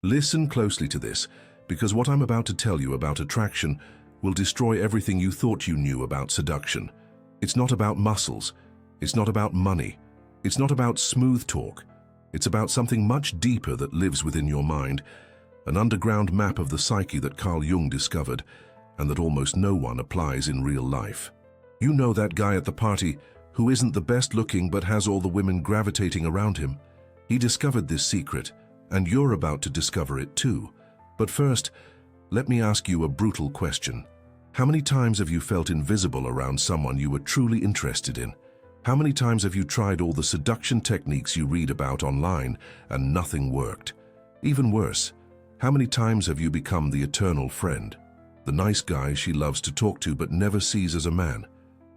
Listen closely to this, because what I'm about to tell you about attraction will destroy everything you thought you knew about seduction. It's not about muscles. It's not about money. It's not about smooth talk. It's about something much deeper that lives within your mind, an underground map of the psyche that Carl Jung discovered and that almost no one applies in real life. You know that guy at the party who isn't the best looking but has all the women gravitating around him? He discovered this secret, and you're about to discover it too. But first, let me ask you a brutal question. How many times have you felt invisible around someone you were truly interested in? How many times have you tried all the seduction techniques you read about online and nothing worked? Even worse, how many times have you become the eternal friend? The nice guy she loves to talk to but never sees as a man?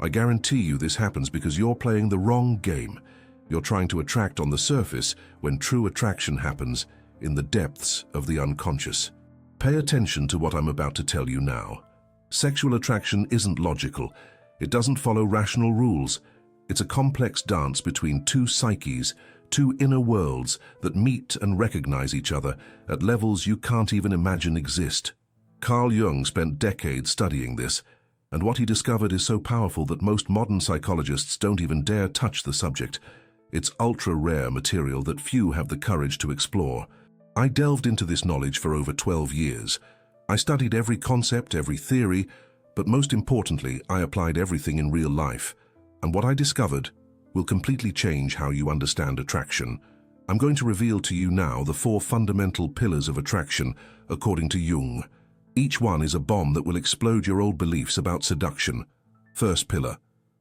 I guarantee you this happens because you're playing the wrong game. You're trying to attract on the surface when true attraction happens in the depths of the unconscious. Pay attention to what I'm about to tell you now. Sexual attraction isn't logical. It doesn't follow rational rules. It's a complex dance between two psyches, two inner worlds that meet and recognize each other at levels you can't even imagine exist. Carl Jung spent decades studying this, and what he discovered is so powerful that most modern psychologists don't even dare touch the subject. It's ultra-rare material that few have the courage to explore. I delved into this knowledge for over 12 years. I studied every concept, every theory, but most importantly, I applied everything in real life. And what I discovered will completely change how you understand attraction. I'm going to reveal to you now the 4 fundamental pillars of attraction, according to Jung. Each one is a bomb that will explode your old beliefs about seduction. First pillar,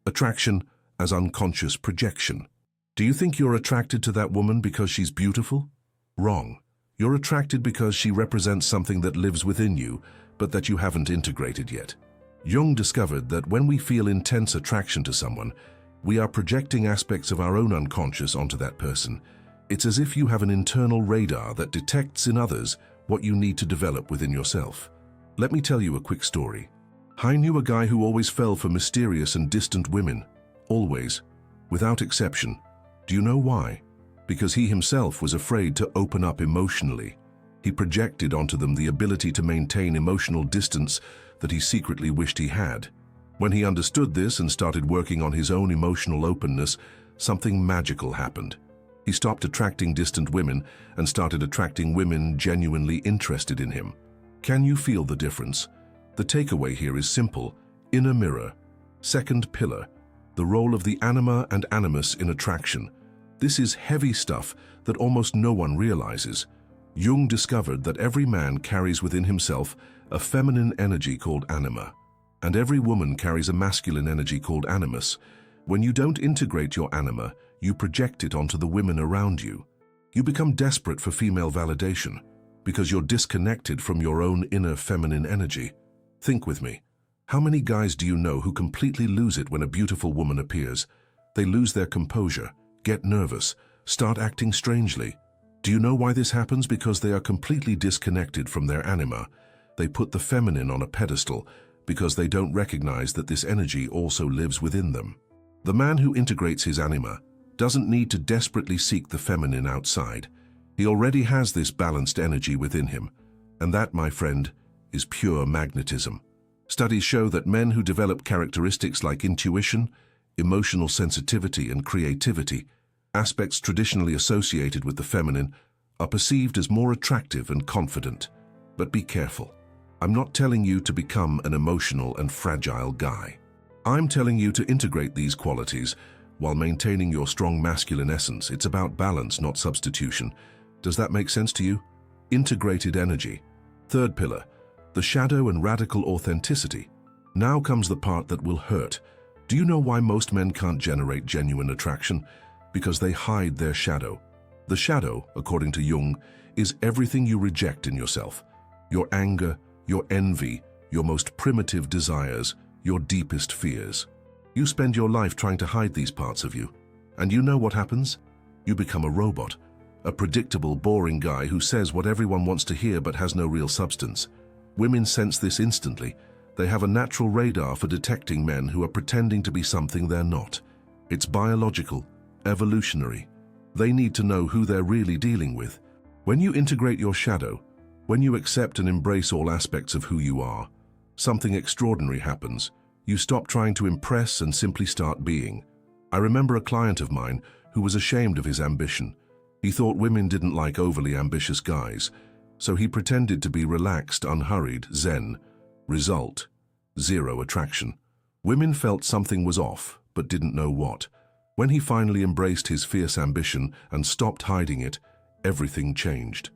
attraction as unconscious projection. Do you think you're attracted to that woman because she's beautiful? Wrong. You're attracted because she represents something that lives within you, but that you haven't integrated yet. Jung discovered that when we feel intense attraction to someone, we are projecting aspects of our own unconscious onto that person. It's as if you have an internal radar that detects in others what you need to develop within yourself. Let me tell you a quick story. I knew a guy who always fell for mysterious and distant women. Always. Without exception. Do you know why? Because he himself was afraid to open up emotionally. He projected onto them the ability to maintain emotional distance that he secretly wished he had. When he understood this and started working on his own emotional openness, something magical happened. He stopped attracting distant women and started attracting women genuinely interested in him. Can you feel the difference? The takeaway here is simple. Inner mirror. Second pillar. The role of the anima and animus in attraction. This is heavy stuff that almost no one realizes. Jung discovered that every man carries within himself a feminine energy called anima, and every woman carries a masculine energy called animus. When you don't integrate your anima, you project it onto the women around you. You become desperate for female validation because you're disconnected from your own inner feminine energy. Think with me. How many guys do you know who completely lose it when a beautiful woman appears? They lose their composure, get nervous, start acting strangely. Do you know why this happens? Because they are completely disconnected from their anima. They put the feminine on a pedestal because they don't recognize that this energy also lives within them. The man who integrates his anima doesn't need to desperately seek the feminine outside. He already has this balanced energy within him, and that, my friend, is pure magnetism. Studies show that men who develop characteristics like intuition, emotional sensitivity, and creativity, aspects traditionally associated with the feminine, are perceived as more attractive and confident. But be careful. I'm not telling you to become an emotional and fragile guy. I'm telling you to integrate these qualities while maintaining your strong masculine essence. It's about balance, not substitution. Does that make sense to you? Integrated energy. Third pillar, the shadow and radical authenticity. Now comes the part that will hurt. Do you know why most men can't generate genuine attraction? Because they hide their shadow. The shadow, according to Jung, is everything you reject in yourself. Your anger, your envy, your most primitive desires, your deepest fears. You spend your life trying to hide these parts of you. And you know what happens? You become a robot, a predictable, boring guy who says what everyone wants to hear but has no real substance. Women sense this instantly. They have a natural radar for detecting men who are pretending to be something they're not. It's biological, evolutionary. They need to know who they're really dealing with. When you integrate your shadow, when you accept and embrace all aspects of who you are, something extraordinary happens. You stop trying to impress and simply start being. I remember a client of mine who was ashamed of his ambition. He thought women didn't like overly ambitious guys, so he pretended to be relaxed, unhurried, zen. Result: zero attraction. Women felt something was off, but didn't know what. When he finally embraced his fierce ambition and stopped hiding it, everything changed.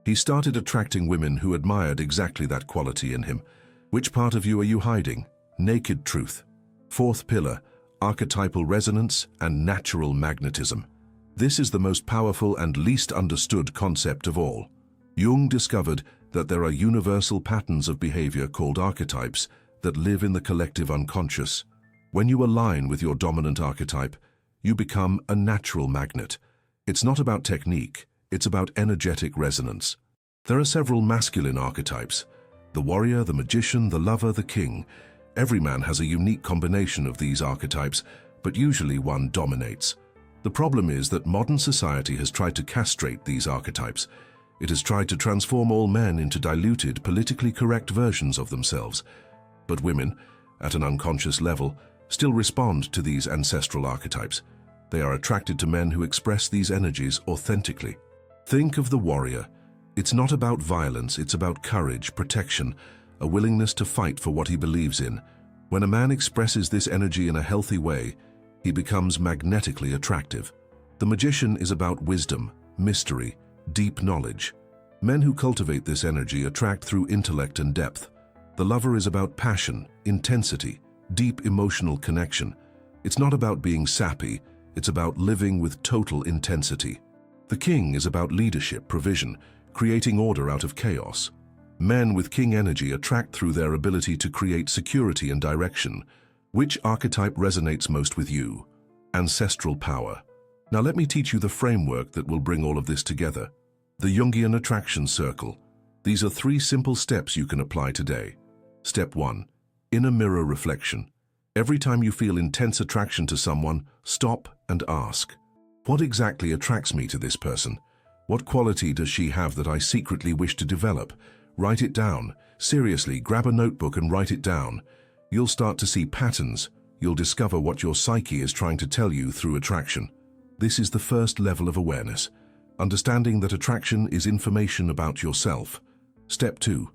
He started attracting women who admired exactly that quality in him. Which part of you are you hiding? Naked truth. Fourth pillar: archetypal resonance and natural magnetism. This is the most powerful and least understood concept of all. Jung discovered that there are universal patterns of behavior called archetypes that live in the collective unconscious. When you align with your dominant archetype, you become a natural magnet. It's not about technique, it's about energetic resonance. There are several masculine archetypes: the warrior, the magician, the lover, the king. Every man has a unique combination of these archetypes, but usually one dominates. The problem is that modern society has tried to castrate these archetypes. It has tried to transform all men into diluted, politically correct versions of themselves. But women, at an unconscious level, still respond to these ancestral archetypes. They are attracted to men who express these energies authentically. Think of the warrior. It's not about violence, it's about courage, protection, a willingness to fight for what he believes in. When a man expresses this energy in a healthy way, he becomes magnetically attractive. The magician is about wisdom, mystery, deep knowledge. Men who cultivate this energy attract through intellect and depth. The lover is about passion, intensity, deep emotional connection. It's not about being sappy, it's about living with total intensity. The king is about leadership, provision, creating order out of chaos. Men with king energy attract through their ability to create security and direction. Which archetype resonates most with you? Ancestral power. Now let me teach you the framework that will bring all of this together. The Jungian attraction circle. These are 3 simple steps you can apply today. Step 1. Inner mirror reflection. Every time you feel intense attraction to someone, stop and ask, what exactly attracts me to this person? What quality does she have that I secretly wish to develop? Write it down. Seriously, grab a notebook and write it down. You'll start to see patterns. You'll discover what your psyche is trying to tell you through attraction. This is the first level of awareness, understanding that attraction is information about yourself. Step 2.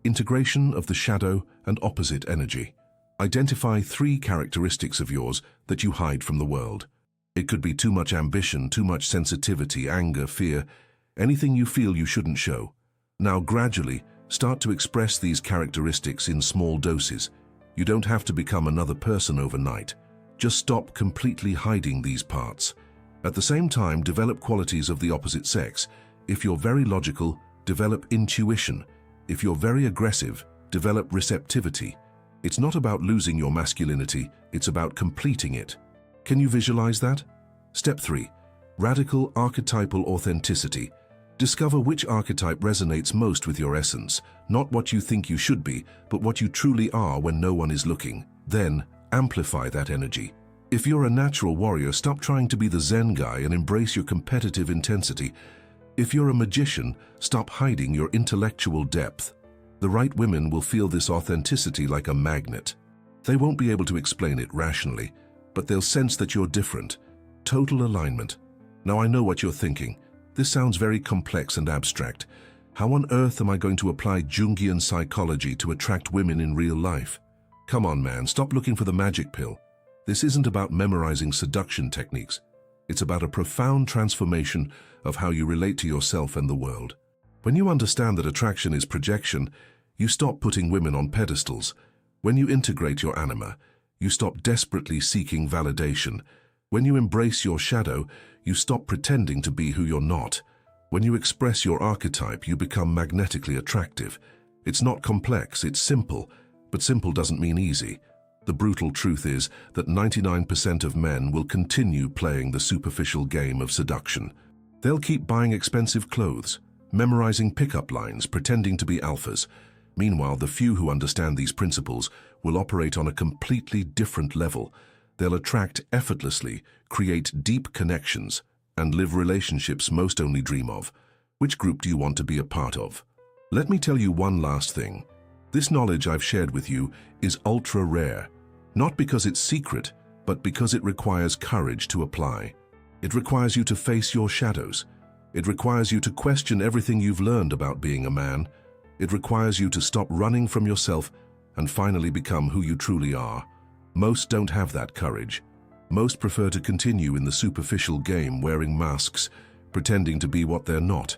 Integration of the shadow and opposite energy. Identify 3 characteristics of yours that you hide from the world. It could be too much ambition, too much sensitivity, anger, fear, anything you feel you shouldn't show. Now gradually, start to express these characteristics in small doses. You don't have to become another person overnight. Just stop completely hiding these parts. At the same time, develop qualities of the opposite sex. If you're very logical, develop intuition. If you're very aggressive, develop receptivity. It's not about losing your masculinity, it's about completing it. Can you visualize that? Step 3. Radical archetypal authenticity. Discover which archetype resonates most with your essence, not what you think you should be, but what you truly are when no one is looking. Then, amplify that energy. If you're a natural warrior, stop trying to be the Zen guy and embrace your competitive intensity. If you're a magician, stop hiding your intellectual depth. The right women will feel this authenticity like a magnet. They won't be able to explain it rationally, but they'll sense that you're different. Total alignment. Now I know what you're thinking. This sounds very complex and abstract. How on earth am I going to apply Jungian psychology to attract women in real life? Come on, man, stop looking for the magic pill. This isn't about memorizing seduction techniques. It's about a profound transformation of how you relate to yourself and the world. When you understand that attraction is projection, you stop putting women on pedestals. When you integrate your anima, you stop desperately seeking validation. When you embrace your shadow, you stop pretending to be who you're not. When you express your archetype, you become magnetically attractive. It's not complex, it's simple, but simple doesn't mean easy. The brutal truth is that 99% of men will continue playing the superficial game of seduction. They'll keep buying expensive clothes, memorizing pickup lines, pretending to be alphas. Meanwhile, the few who understand these principles will operate on a completely different level. They'll attract effortlessly, create deep connections, and live relationships most only dream of. Which group do you want to be a part of? Let me tell you one last thing. This knowledge I've shared with you is ultra rare, not because it's secret, but because it requires courage to apply. It requires you to face your shadows. It requires you to question everything you've learned about being a man. It requires you to stop running from yourself and finally become who you truly are. Most don't have that courage. Most prefer to continue in the superficial game, wearing masks, pretending to be what they're not,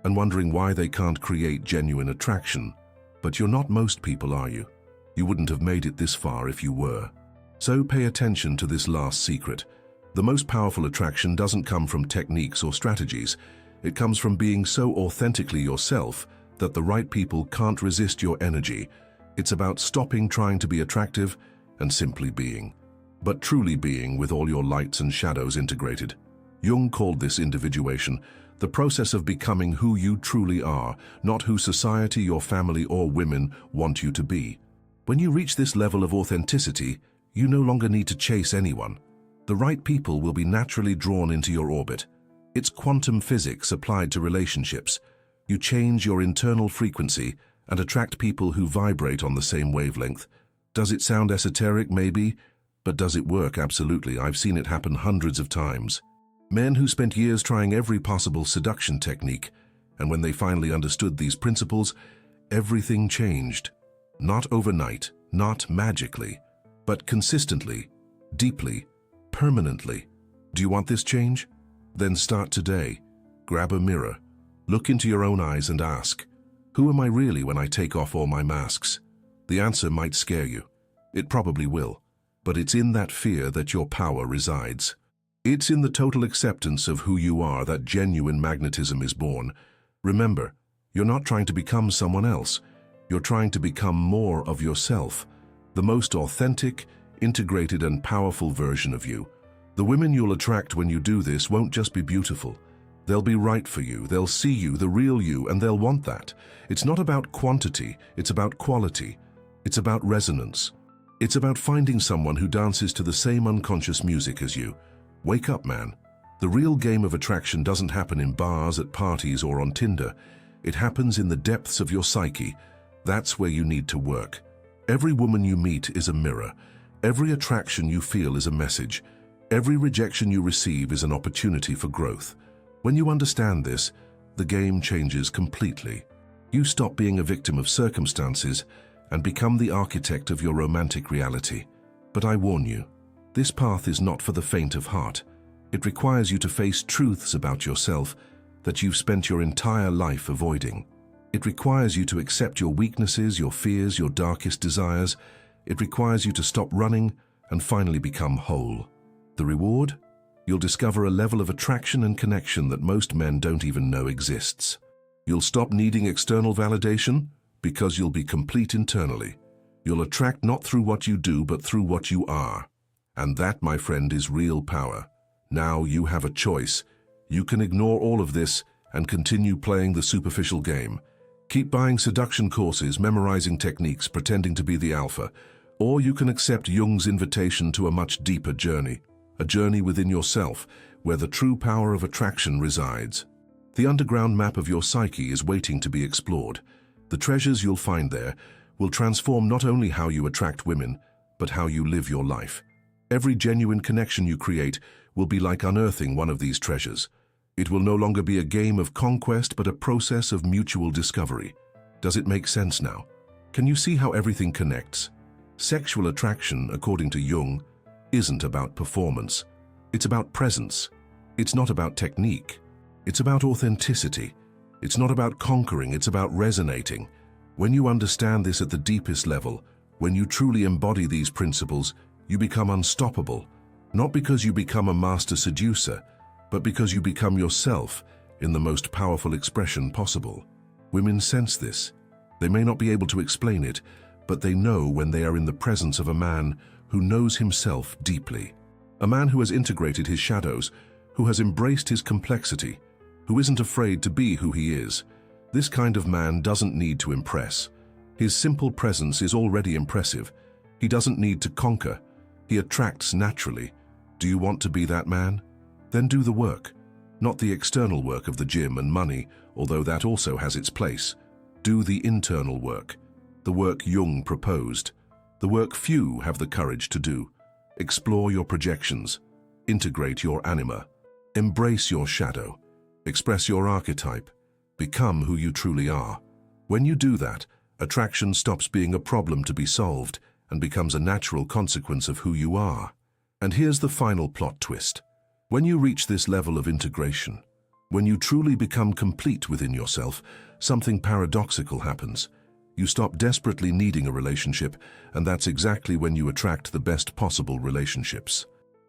and wondering why they can't create genuine attraction. But you're not most people, are you? You wouldn't have made it this far if you were. So pay attention to this last secret. The most powerful attraction doesn't come from techniques or strategies. It comes from being so authentically yourself that the right people can't resist your energy. It's about stopping trying to be attractive and simply being, but truly being, with all your lights and shadows integrated. Jung called this individuation, the process of becoming who you truly are, not who society, your family, or women want you to be. When you reach this level of authenticity, you no longer need to chase anyone. The right people will be naturally drawn into your orbit. It's quantum physics applied to relationships. You change your internal frequency and attract people who vibrate on the same wavelength. Does it sound esoteric? Maybe. But does it work? Absolutely. I've seen it happen hundreds of times. Men who spent years trying every possible seduction technique, and when they finally understood these principles, everything changed. Not overnight, not magically, but consistently, deeply, permanently. Do you want this change? Then start today. Grab a mirror. Look into your own eyes and ask, who am I really when I take off all my masks? The answer might scare you. It probably will. But it's in that fear that your power resides. It's in the total acceptance of who you are that genuine magnetism is born. Remember, you're not trying to become someone else. You're trying to become more of yourself, the most authentic, integrated, and powerful version of you. The women you'll attract when you do this won't just be beautiful. They'll be right for you, they'll see you, the real you, and they'll want that. It's not about quantity, it's about quality. It's about resonance. It's about finding someone who dances to the same unconscious music as you. Wake up, man. The real game of attraction doesn't happen in bars, at parties, or on Tinder. It happens in the depths of your psyche. That's where you need to work. Every woman you meet is a mirror. Every attraction you feel is a message. Every rejection you receive is an opportunity for growth. When you understand this, the game changes completely. You stop being a victim of circumstances and become the architect of your romantic reality. But I warn you, this path is not for the faint of heart. It requires you to face truths about yourself that you've spent your entire life avoiding. It requires you to accept your weaknesses, your fears, your darkest desires. It requires you to stop running and finally become whole. The reward? You'll discover a level of attraction and connection that most men don't even know exists. You'll stop needing external validation because you'll be complete internally. You'll attract not through what you do, but through what you are. And that, my friend, is real power. Now you have a choice. You can ignore all of this and continue playing the superficial game. Keep buying seduction courses, memorizing techniques, pretending to be the alpha. Or you can accept Jung's invitation to a much deeper journey. A journey within yourself, where the true power of attraction resides. The underground map of your psyche is waiting to be explored. The treasures you'll find there will transform not only how you attract women, but how you live your life. Every genuine connection you create will be like unearthing one of these treasures. It will no longer be a game of conquest, but a process of mutual discovery. Does it make sense now? Can you see how everything connects? Sexual attraction, according to Jung, isn't about performance. It's about presence. It's not about technique. It's about authenticity. It's not about conquering, it's about resonating. When you understand this at the deepest level, when you truly embody these principles, you become unstoppable. Not because you become a master seducer, but because you become yourself in the most powerful expression possible. Women sense this. They may not be able to explain it, but they know when they are in the presence of a man who knows himself deeply. A man who has integrated his shadows, who has embraced his complexity, who isn't afraid to be who he is. This kind of man doesn't need to impress. His simple presence is already impressive. He doesn't need to conquer. He attracts naturally. Do you want to be that man? Then do the work. Not the external work of the gym and money, although that also has its place. Do the internal work, the work Jung proposed, the work few have the courage to do. Explore your projections, integrate your anima, embrace your shadow, express your archetype, become who you truly are. When you do that, attraction stops being a problem to be solved and becomes a natural consequence of who you are. And here's the final plot twist. When you reach this level of integration, when you truly become complete within yourself, something paradoxical happens. You stop desperately needing a relationship, and that's exactly when you attract the best possible relationships.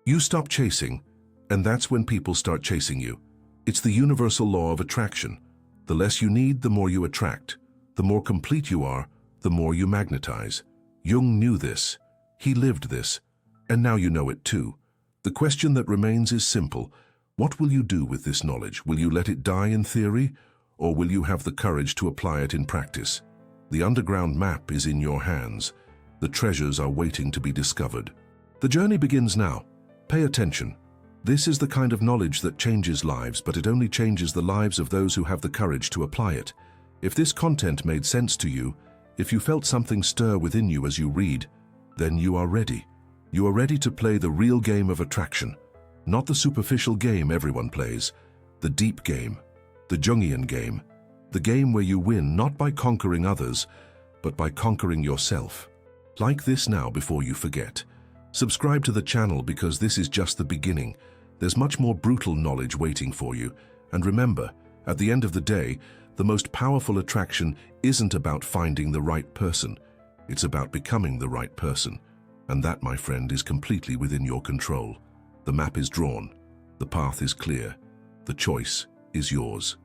You stop chasing, and that's when people start chasing you. It's the universal law of attraction. The less you need, the more you attract. The more complete you are, the more you magnetize. Jung knew this. He lived this. And now you know it too. The question that remains is simple. What will you do with this knowledge? Will you let it die in theory, or will you have the courage to apply it in practice? The underground map is in your hands. The treasures are waiting to be discovered. The journey begins now. Pay attention. This is the kind of knowledge that changes lives, but it only changes the lives of those who have the courage to apply it. If this content made sense to you, if you felt something stir within you as you read, then you are ready. You are ready to play the real game of attraction. Not the superficial game everyone plays, the deep game, the Jungian game, the game where you win not by conquering others, but by conquering yourself. Like this now before you forget. Subscribe to the channel because this is just the beginning. There's much more brutal knowledge waiting for you. And remember, at the end of the day, the most powerful attraction isn't about finding the right person. It's about becoming the right person. And that, my friend, is completely within your control. The map is drawn. The path is clear. The choice is yours.